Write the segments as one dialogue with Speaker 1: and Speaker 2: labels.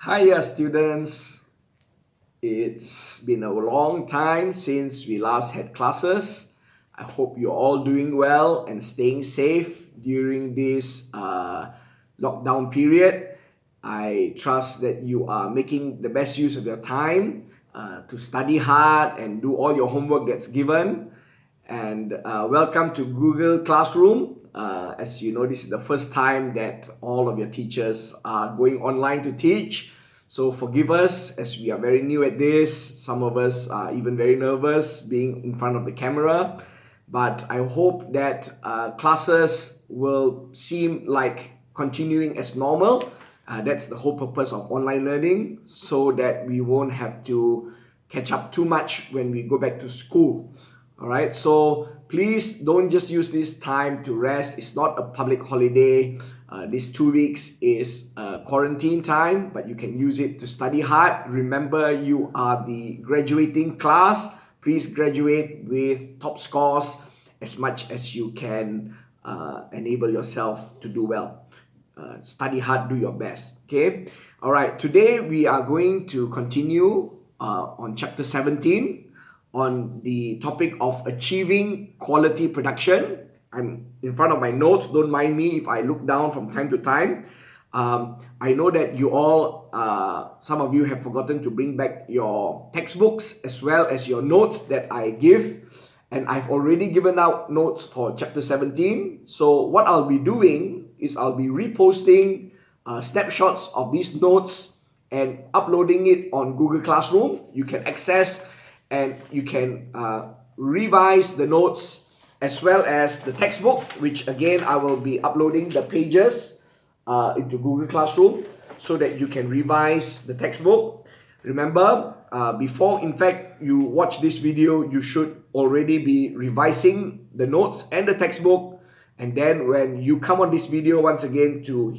Speaker 1: Hiya students, it's been a long time since we last had classes. I hope you're all doing well and staying safe during this lockdown period. I trust that you are making the best use of your time to study hard and do all your homework that's given. And welcome to Google Classroom. As you know, this is the first time that all of your teachers are going online to teach. So forgive us as we are very new at this. Some of us are even very nervous being in front of the camera. But I hope that classes will seem like continuing as normal. That's the whole purpose of online learning, so that we won't have to catch up too much when we go back to school. All right, so please don't just use this time to rest. It's not a public holiday. This 2 weeks is quarantine time, but you can use it to study hard. Remember, you are the graduating class. Please graduate with top scores as much as you can. Enable yourself to do well. Study hard, do your best. Okay. All right. Today we are going to continue on chapter 17 on the topic of achieving quality production. I'm in front of my notes. Don't mind me if I look down from time to time. I know that you all, some of you have forgotten to bring back your textbooks as well as your notes that I give. And I've already given out notes for chapter 17. So what I'll be doing is I'll be reposting snapshots of these notes and uploading it on Google Classroom. You can access and you can revise the notes as well as the textbook, which again I will be uploading the pages into Google Classroom so that you can revise the textbook. Remember, before in fact you watch this video, you should already be revising the notes and the textbook. And then when you come on this video once again to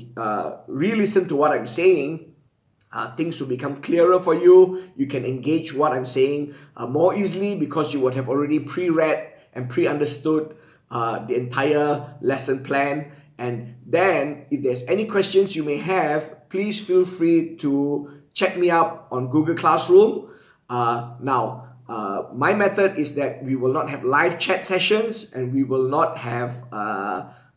Speaker 1: re-listen to what I'm saying, things will become clearer for you. You can engage what I'm saying more easily because you would have already pre-read and pre-understood the entire lesson plan. And then if there's any questions you may have, please feel free to check me up on Google Classroom. My method is that we will not have live chat sessions and we will not have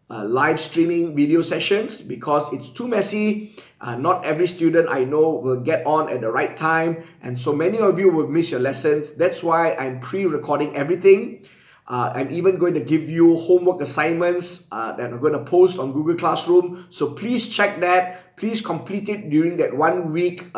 Speaker 1: live streaming video sessions because it's too messy. Not every student I know will get on at the right time, and so many of you will miss your lessons. That's why I'm pre-recording everything. I'm even going to give you homework assignments that I'm going to post on Google Classroom. So please check that. Please complete it during that 1 week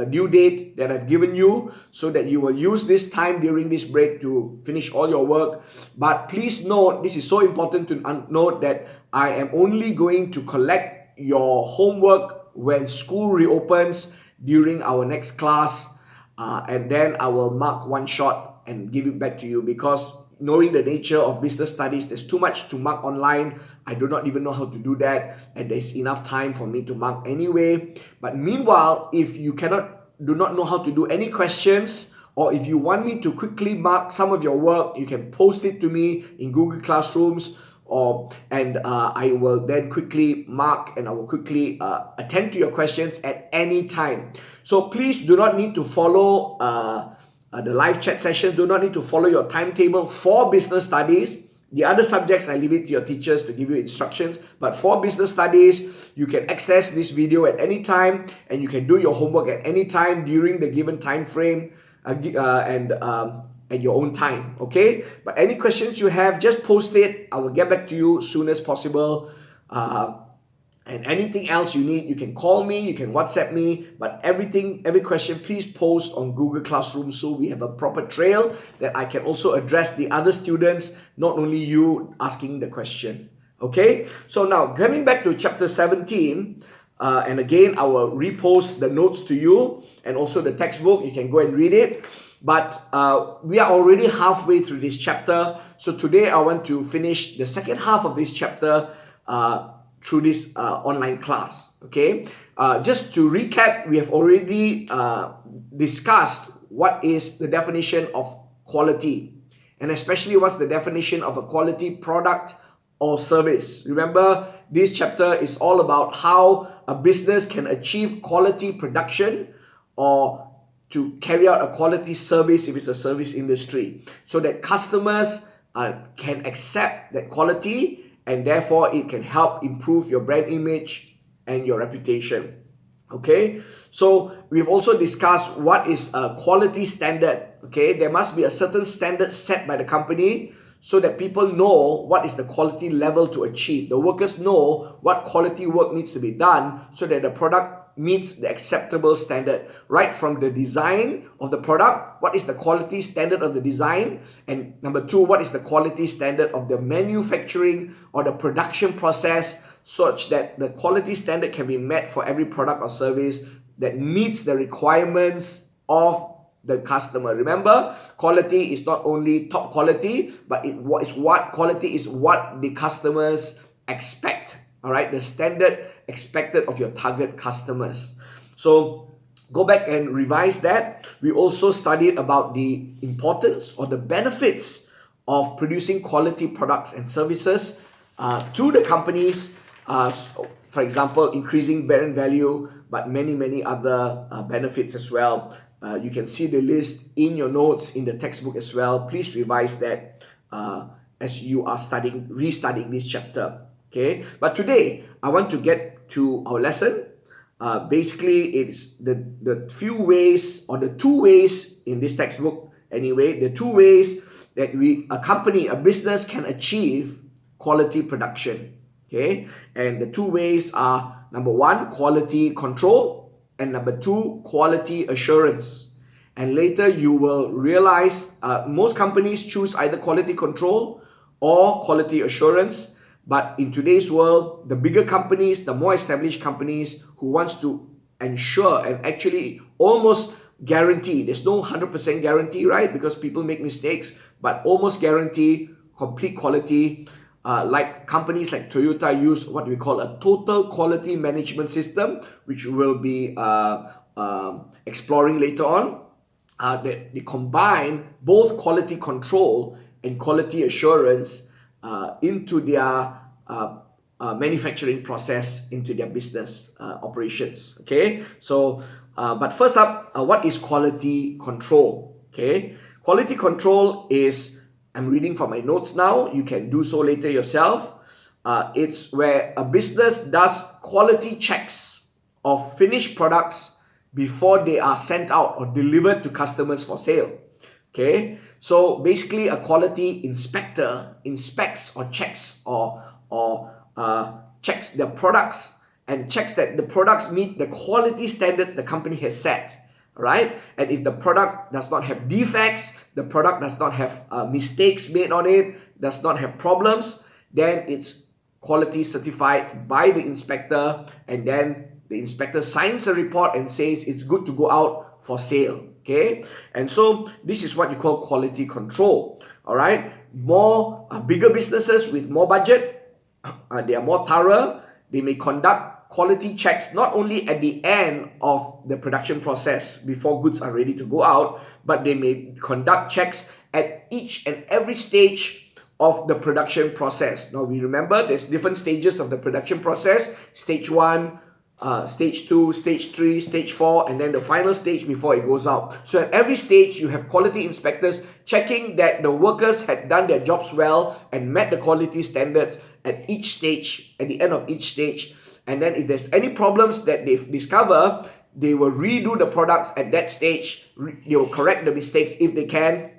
Speaker 1: due date that I've given you so that you will use this time during this break to finish all your work. But please note, this is so important to note that I am only going to collect your homework when school reopens during our next class. And then I will mark one shot and give it back to you because knowing the nature of business studies, there's too much to mark online. I do not even know how to do that, and there's enough time for me to mark anyway. But meanwhile, if you do not know how to do any questions, or if you want me to quickly mark some of your work, you can post it to me in Google Classrooms, and I will then quickly mark and I will quickly attend to your questions at any time. So please do not need to follow the live chat sessions. Do not need to follow your timetable for business studies. The other subjects, I leave it to your teachers to give you instructions. But for business studies, you can access this video at any time and you can do your homework at any time during the given time frame and at your own time. Okay? But any questions you have, just post it. I will get back to you as soon as possible. And anything else you need, you can call me, you can WhatsApp me, but every question, please post on Google Classroom so we have a proper trail that I can also address the other students, not only you asking the question. Okay, so now coming back to chapter 17, and again, I will repost the notes to you and also the textbook. You can go and read it. But we are already halfway through this chapter. So today I want to finish the second half of this chapter through this online class. Okay, just to recap, we have already discussed what is the definition of quality, and especially what's the definition of a quality product or service. Remember, this chapter is all about how a business can achieve quality production or to carry out a quality service if it's a service industry, so that customers can accept that quality, and therefore it can help improve your brand image and your reputation. Okay, so we've also discussed what is a quality standard. Okay, there must be a certain standard set by the company so that people know what is the quality level to achieve. The workers know what quality work needs to be done so that the product meets the acceptable standard. Right from the design of the product, what is the quality standard of the design? And number two, what is the quality standard of the manufacturing or the production process, such that the quality standard can be met for every product or service that meets the requirements of the customer. Remember, quality is not only top quality, but quality is what the customers expect. All right, the standard expected of your target customers. So go back and revise that. We also studied about the importance or the benefits of producing quality products and services to the companies. For example, increasing brand value, but many other benefits as well. You can see the list in your notes in the textbook as well. Please revise that as you are restudying this chapter. Okay, but today I want to get to our lesson. Basically, it's the few ways, or the two ways in this textbook anyway, the two ways that a business can achieve quality production. Okay, and the two ways are, number one, quality control, and number two, quality assurance. And later you will realize most companies choose either quality control or quality assurance. But in today's world, the bigger companies, the more established companies who wants to ensure and actually almost guarantee, there's no 100% guarantee, right? Because people make mistakes, but almost guarantee complete quality. Like companies like Toyota use what we call a total quality management system, which we'll be exploring later on. That they combine both quality control and quality assurance into their manufacturing process, into their business operations. Okay, so but first up, what is quality control? Okay, quality control is, I'm reading from my notes now, you can do so later yourself. It's where a business does quality checks of finished products before they are sent out or delivered to customers for sale. Okay, so basically a quality inspector inspects or checks or checks the products and checks that the products meet the quality standards the company has set. Right? And if the product does not have defects, the product does not have mistakes made on it, does not have problems, then it's quality certified by the inspector, and then the inspector signs a report and says it's good to go out for sale. Okay, and so this is what you call quality control. All right, bigger businesses with more budget, they are more thorough. They may conduct quality checks not only at the end of the production process before goods are ready to go out, but they may conduct checks at each and every stage of the production process. Now we remember there's different stages of the production process: stage 1, stage 2, stage 3, stage 4, and then the final stage before it goes out. So at every stage you have quality inspectors checking that the workers had done their jobs well and met the quality standards at each stage, at the end of each stage. And then if there's any problems that they discover, they will redo the products at that stage. They will correct the mistakes if they can.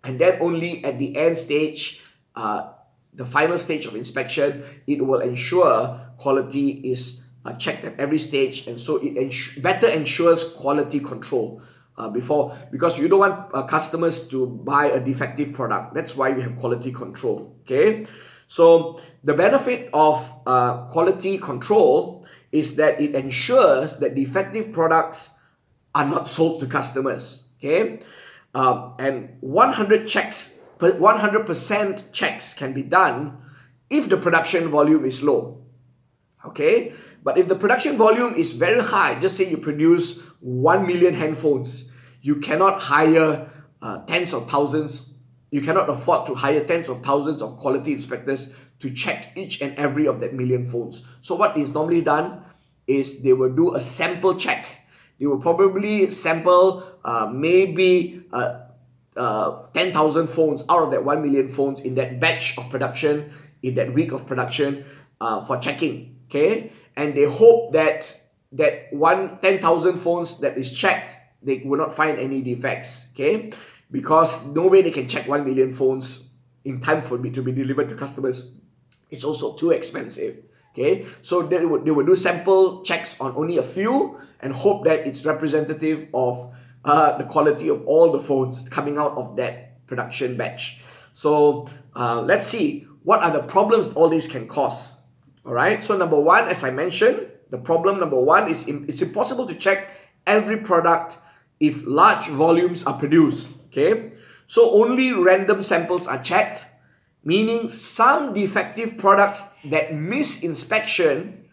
Speaker 1: And then only at the end stage, the final stage of inspection, it will ensure quality is checked at every stage. And so it better ensures quality control because you don't want customers to buy a defective product. That's why we have quality control. Okay. So the benefit of quality control is that it ensures that defective products are not sold to customers. Okay, and 100% checks can be done if the production volume is low. Okay, but if the production volume is very high, just say you produce 1 million handphones, you cannot hire tens of thousands. You cannot afford to hire tens of thousands of quality inspectors to check each and every of that million phones. So what is normally done? is they will do a sample check. They will probably sample maybe 10,000 phones out of that 1 million phones in that batch of production, in that week of production, for checking. Okay, and they hope that 10,000 phones that is checked, they will not find any defects. Okay, because no way they can check 1 million phones in time for it to be delivered to customers. It's also too expensive. Okay, so they will do sample checks on only a few and hope that it's representative of the quality of all the phones coming out of that production batch. So let's see what are the problems all these can cause. All right, so number one, as I mentioned, the problem number one is it's impossible to check every product if large volumes are produced. Okay, so only random samples are checked, meaning some defective products that miss inspection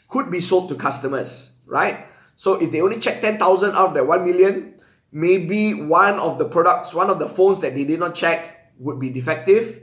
Speaker 1: could be sold to customers, right? So if they only check 10,000 out of that 1 million, maybe one of the products, one of the phones that they did not check would be defective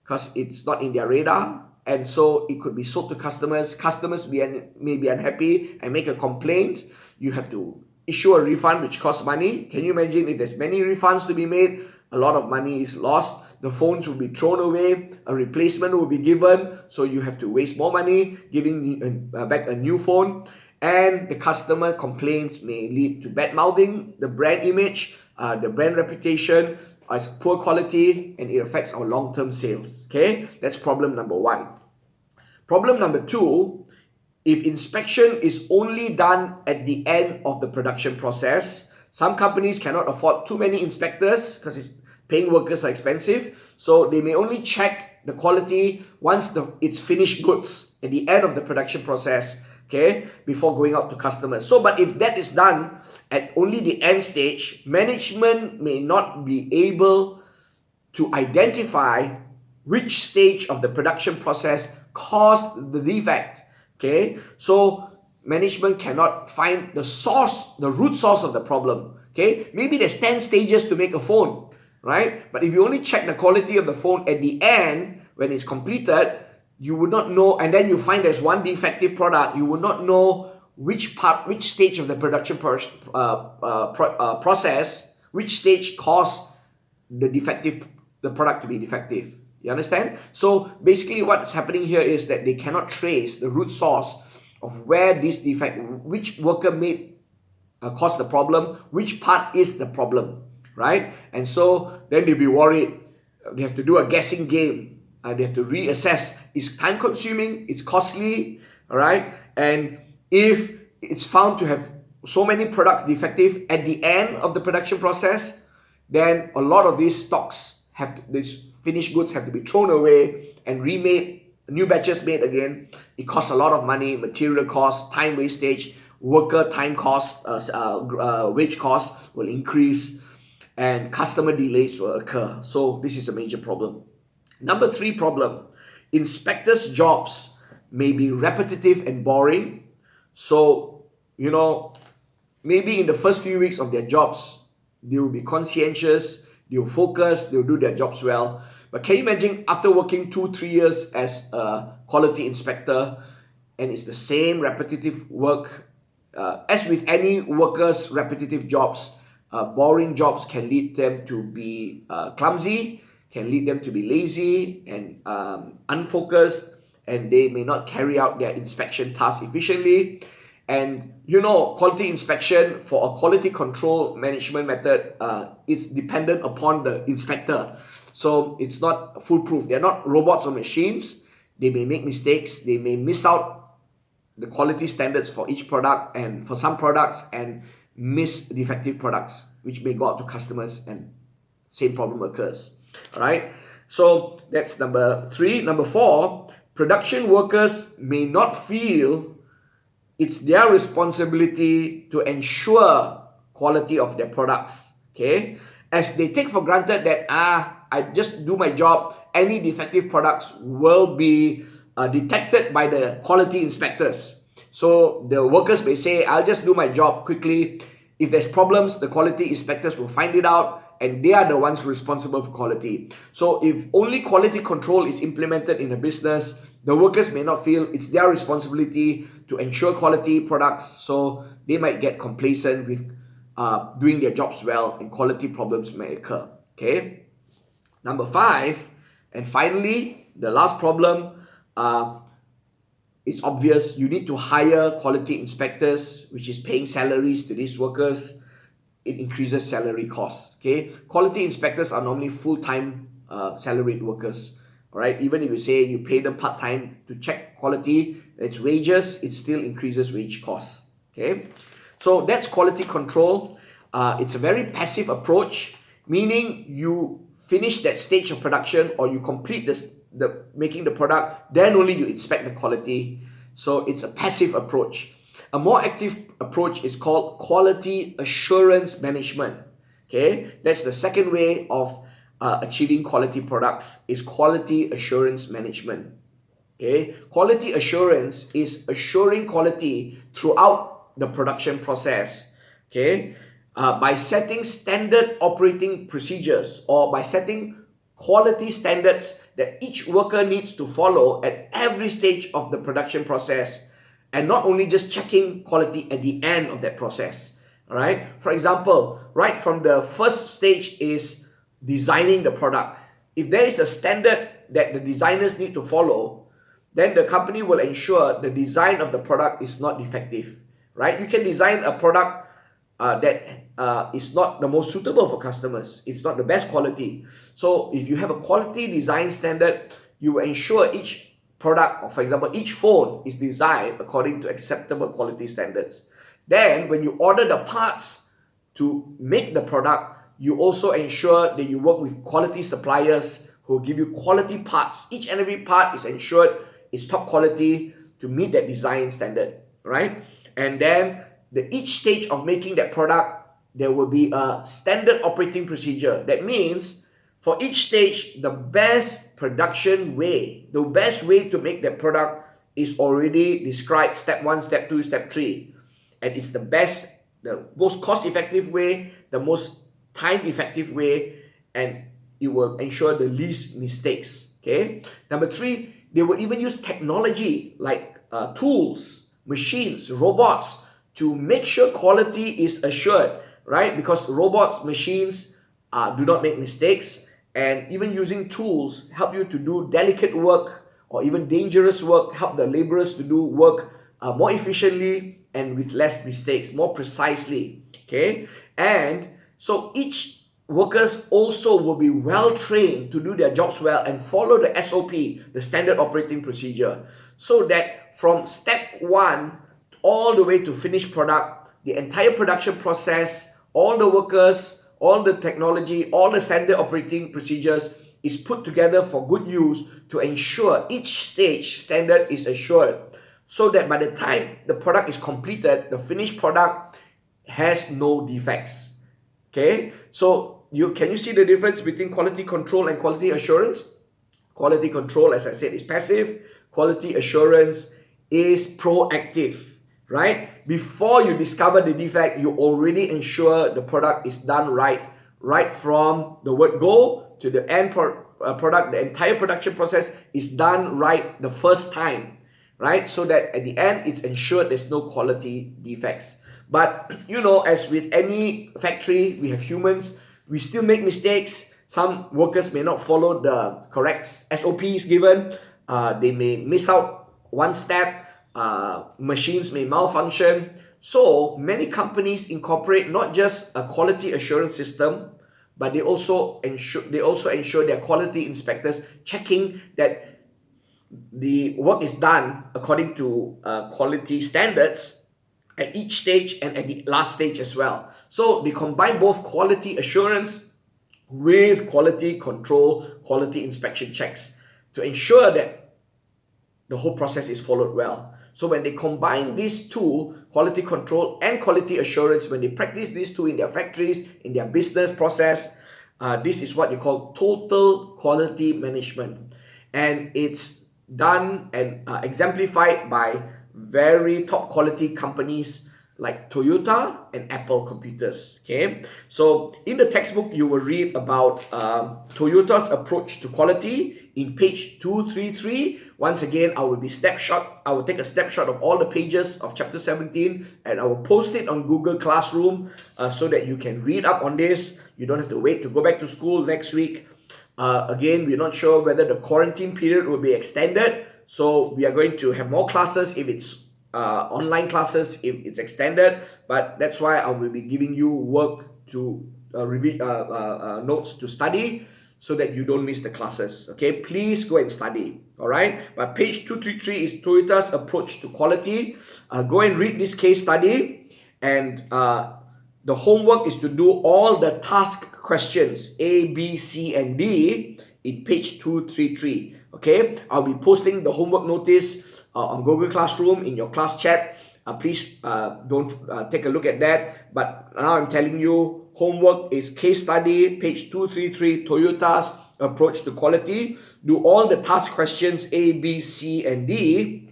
Speaker 1: because it's not in their radar. And so it could be sold to customers. Customers may be unhappy and make a complaint. You have to issue a refund, which costs money. Can you imagine if there's many refunds to be made? A lot of money is lost. The phones will be thrown away. A replacement will be given. So you have to waste more money giving back a new phone. And the customer complaints may lead to bad mouthing the brand image, the brand reputation, as poor quality, and it affects our long-term sales. Okay, that's problem number one. Problem number two, if inspection is only done at the end of the production process, some companies cannot afford too many inspectors because paying workers are expensive. So they may only check the quality once it's finished goods at the end of the production process. Okay, before going out to customers. So, but if that is done at only the end stage, management may not be able to identify which stage of the production process caused the defect. Okay, so management cannot find the source, the root source of the problem. Okay, maybe there's 10 stages to make a phone, right? But if you only check the quality of the phone at the end, when it's completed, you would not know, and then you find there's one defective product, you will not know which stage of the production process, which stage caused the product to be defective. You understand? So basically what's happening here is that they cannot trace the root source of where this defect, which worker made caused the problem, which part is the problem, right? And so then they'll be worried. They have to do a guessing game. They have to reassess. It's time consuming, it's costly, all right? And if it's found to have so many products defective at the end of the production process, then a lot of these stocks these finished goods have to be thrown away and remade, new batches made again. It costs a lot of money, material costs, time wastage, worker time costs, wage costs will increase, and customer delays will occur. So this is a major problem. Number three problem, inspectors' jobs may be repetitive and boring. So, maybe in the first few weeks of their jobs, they will be conscientious, they will focus, they will do their jobs well. But can you imagine after working 2-3 years as a quality inspector, and it's the same repetitive work, as with any workers' repetitive jobs, boring jobs can lead them to be clumsy, can lead them to be lazy and unfocused, and they may not carry out their inspection tasks efficiently. And quality inspection for a quality control management method, it's dependent upon the inspector. So it's not foolproof. They're not robots or machines. They may make mistakes. They may miss out the quality standards for each product and for some products and miss defective products, which may go out to customers and same problem occurs. All right, so that's number three. Number four, production workers may not feel it's their responsibility to ensure quality of their products. Okay, as they take for granted that I just do my job, any defective products will be detected by the quality inspectors. So the workers may say, I'll just do my job quickly. If there's problems, the quality inspectors will find it out, and they are the ones responsible for quality. So if only quality control is implemented in a business, The workers may not feel it's their responsibility to ensure quality products, so they might get complacent with doing their jobs well, and quality problems may occur. Okay. Number 5, and finally, the last problem, it's obvious you need to hire quality inspectors, which is paying salaries to these workers. It increases salary costs. Okay, quality inspectors are normally full-time salaried workers. All right, even if you say you pay them part-time to check quality, its wages, it still increases wage costs. Okay, so that's quality control. It's a very passive approach, meaning you finish that stage of production or you complete the making the product, then only you inspect the quality. So it's a passive approach. A more active approach is called quality assurance management. Okay, that's the second way of achieving quality products, is quality assurance management. Okay, quality assurance is assuring quality throughout the production process. Okay, by setting standard operating procedures, or by setting quality standards that each worker needs to follow at every stage of the production process, and not only just checking quality at the end of that process. All right. For example, right from the first stage is designing the product. If there is a standard that the designers need to follow, then the company will ensure the design of the product is not defective. Right? You can design a product that is not the most suitable for customers. It's not the best quality. So if you have a quality design standard, you will ensure each product, or for example, each phone is designed according to acceptable quality standards. Then when you order the parts to make the product, you also ensure that you work with quality suppliers who give you quality parts. Each and every part is ensured is top quality to meet that design standard, right? And then each stage of making that product, there will be a standard operating procedure. That means for each stage, the best production way, the best way to make that product is already described: step 1, step 2, step 3. And it's the best, the most cost-effective way, the most time-effective way, and it will ensure the least mistakes. Okay. Number 3, they will even use technology like tools, machines, robots to make sure quality is assured, right? Because robots, machines do not make mistakes, and even using tools help you to do delicate work or even dangerous work, help the laborers to do work more efficiently and with less mistakes, more precisely. Okay. And so each workers also will be well trained to do their jobs well and follow the SOP, the standard operating procedure, so that from step 1 all the way to finished product, the entire production process, all the workers, all the technology, all the standard operating procedures is put together for good use to ensure each stage standard is assured, so that by the time the product is completed, the finished product has no defects. Okay, so can you see the difference between quality control and quality assurance? Quality control, as I said, is passive. Quality assurance is proactive, right? Before you discover the defect, you already ensure the product is done right from the word go to the end product. The entire production process is done right the first time, right? So that at the end, it's ensured there's no quality defects. But, as with any factory, we have humans. We still make mistakes. Some workers may not follow the correct SOPs given. They may miss out one step. Machines may malfunction. So many companies incorporate not just a quality assurance system, but they also ensure their quality inspectors checking that the work is done according to quality standards at each stage and at the last stage as well. So they combine both quality assurance with quality control, quality inspection checks to ensure that the whole process is followed well. So when they combine these two, quality control and quality assurance, when they practice these two in their factories, in their business process, this is what you call total quality management. And it's done and exemplified by very top quality companies like Toyota and Apple computers. Okay, so in the textbook you will read about Toyota's approach to quality in page 233. Once again, I will take a snapshot of all the pages of chapter 17 and I will post it on Google Classroom so that you can read up on this. You don't have to wait to go back to school next week. Again, we're not sure whether the quarantine period will be extended, so we are going to have more classes if it's online classes if it's extended, but that's why I will be giving you work to notes to study so that you don't miss the classes. Okay, please go and study. All right, but page 233 is Toyota's approach to quality. Go and read this case study, and the homework is to do all the task questions A, B, C, and D in page 233. Okay, I'll be posting the homework notice on Google Classroom in your class chat. Please don't take a look at that. But now I'm telling you, homework is case study, page 233, Toyota's approach to quality. Do all the task questions A, B, C, and D.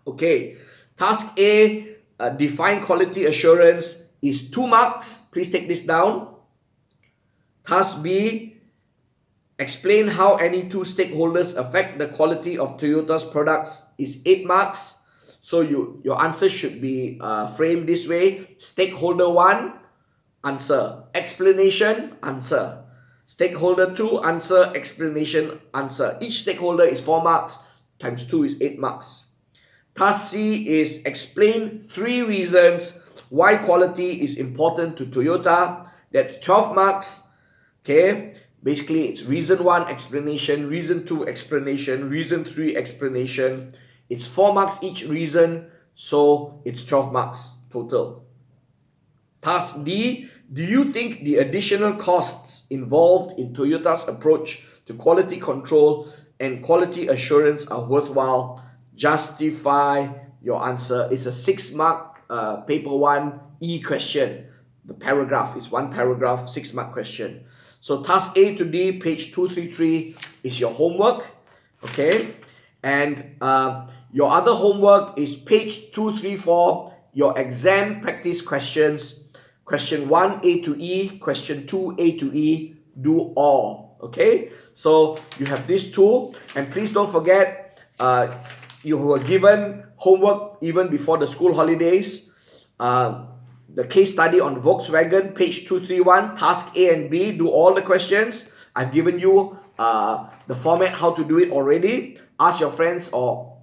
Speaker 1: Okay, task A, define quality assurance, is 2 marks. Please take this down. Task B, explain how any two stakeholders affect the quality of Toyota's products, is 8 marks. So your answer should be framed this way. Stakeholder 1, answer. Explanation, answer. Stakeholder 2, answer. Explanation, answer. Each stakeholder is 4 marks, times 2 is 8 marks. Task C is explain 3 reasons why quality is important to Toyota. That's 12 marks. Okay, basically it's reason 1 explanation, reason 2 explanation, reason 3 explanation. It's 4 marks each reason, so it's 12 marks total. Task D, do you think the additional costs involved in Toyota's approach to quality control and quality assurance are worthwhile? Justify your answer. It's a 6 mark paper 1 E question. The paragraph is 1 paragraph, 6 mark question. So task A to D, page 233 is your homework. Okay, and your other homework is page 234, your exam practice questions. Question 1 A to E, question 2 A to E, do all. Okay, so you have these two, and please don't forget you were given homework even before the school holidays. The case study on Volkswagen, page 231, task A and B, do all the questions. I've given you the format, how to do it already. Ask your friends or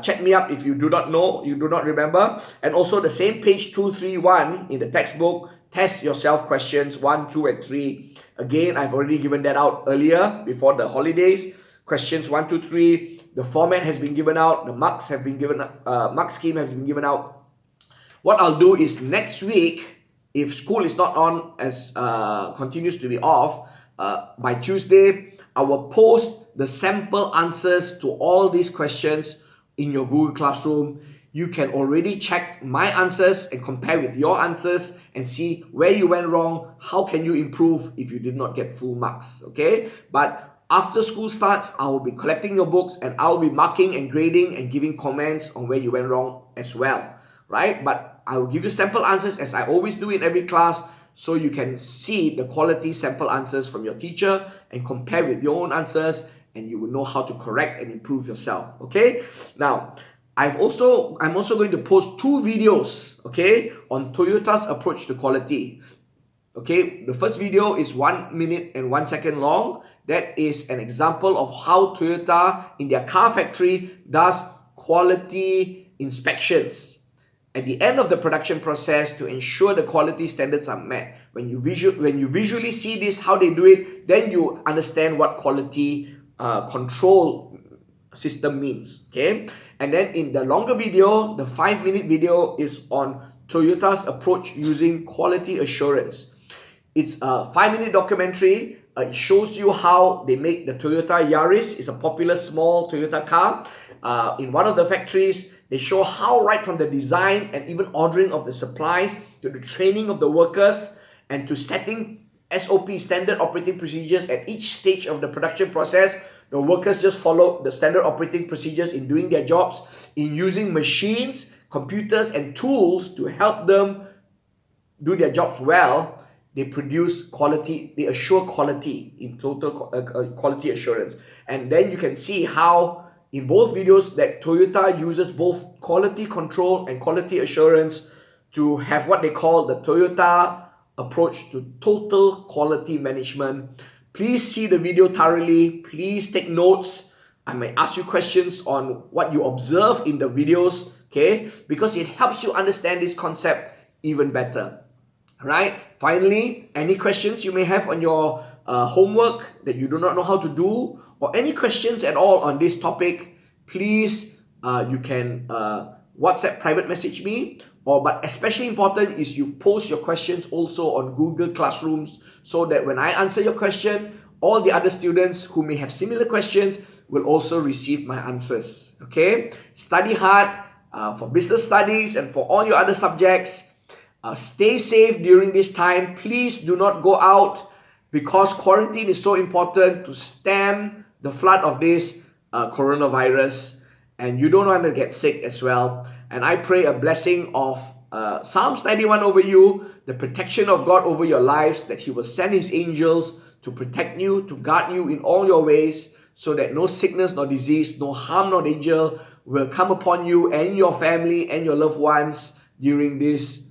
Speaker 1: chat me up if you do not know, you do not remember. And also the same page 231 in the textbook, test yourself questions 1, 2, and 3. Again, I've already given that out earlier before the holidays. Questions 1, 2, 3. The format has been given out. The marks have been given. Mark scheme has been given out. What I'll do is next week, if school is not on as continues to be off, by Tuesday, I will post the sample answers to all these questions in your Google Classroom. You can already check my answers and compare with your answers and see where you went wrong, how can you improve if you did not get full marks, okay? But after school starts, I will be collecting your books and I will be marking and grading and giving comments on where you went wrong as well, right? But I will give you sample answers as I always do in every class, so you can see the quality sample answers from your teacher and compare with your own answers, and you will know how to correct and improve yourself, okay? Now, I'm also going to post 2 videos, okay, on Toyota's approach to quality. Okay, the first video is 1 minute and 1 second long. That is an example of how Toyota in their car factory does quality inspections at the end of the production process to ensure the quality standards are met. When you visually see this, how they do it, then you understand what quality control system means. Okay, and then in the longer video, the 5-minute video is on Toyota's approach using quality assurance. It's a 5-minute documentary. It shows you how they make the Toyota Yaris. It's a popular small Toyota car. In one of the factories, they show how right from the design and even ordering of the supplies to the training of the workers and to setting SOP, standard operating procedures at each stage of the production process. The workers just follow the standard operating procedures in doing their jobs, in using machines, computers and tools to help them do their jobs well, they produce quality, they assure quality in total quality assurance. And then you can see how in both videos that Toyota uses both quality control and quality assurance to have what they call the Toyota approach to total quality management. Please see the video thoroughly. Please take notes. I may ask you questions on what you observe in the videos, okay? Because it helps you understand this concept even better. Right? Finally, any questions you may have on your homework that you do not know how to do, or any questions at all on this topic, please you can WhatsApp private message me, but especially important is you post your questions also on Google Classrooms, so that when I answer your question, all the other students who may have similar questions will also receive my answers. Okay? Study hard for business studies and for all your other subjects. Stay safe during this time. Please do not go out, because quarantine is so important to stem the flood of this coronavirus, and you don't want to get sick as well. And I pray a blessing of Psalms 91 over you, the protection of God over your lives, that He will send His angels to protect you, to guard you in all your ways, so that no sickness, nor disease, no harm, nor danger will come upon you and your family and your loved ones during this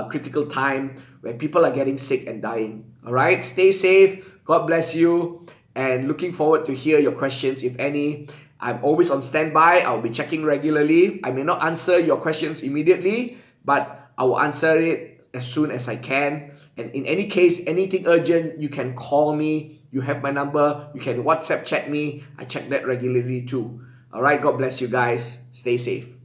Speaker 1: critical time where people are getting sick and dying. All right, stay safe. God bless you, and looking forward to hear your questions, if any. I'm always on standby. I'll be checking regularly. I may not answer your questions immediately, but I will answer it as soon as I can. And in any case, anything urgent, you can call me. You have my number. You can WhatsApp chat me. I check that regularly too. All right, God bless you guys. Stay safe.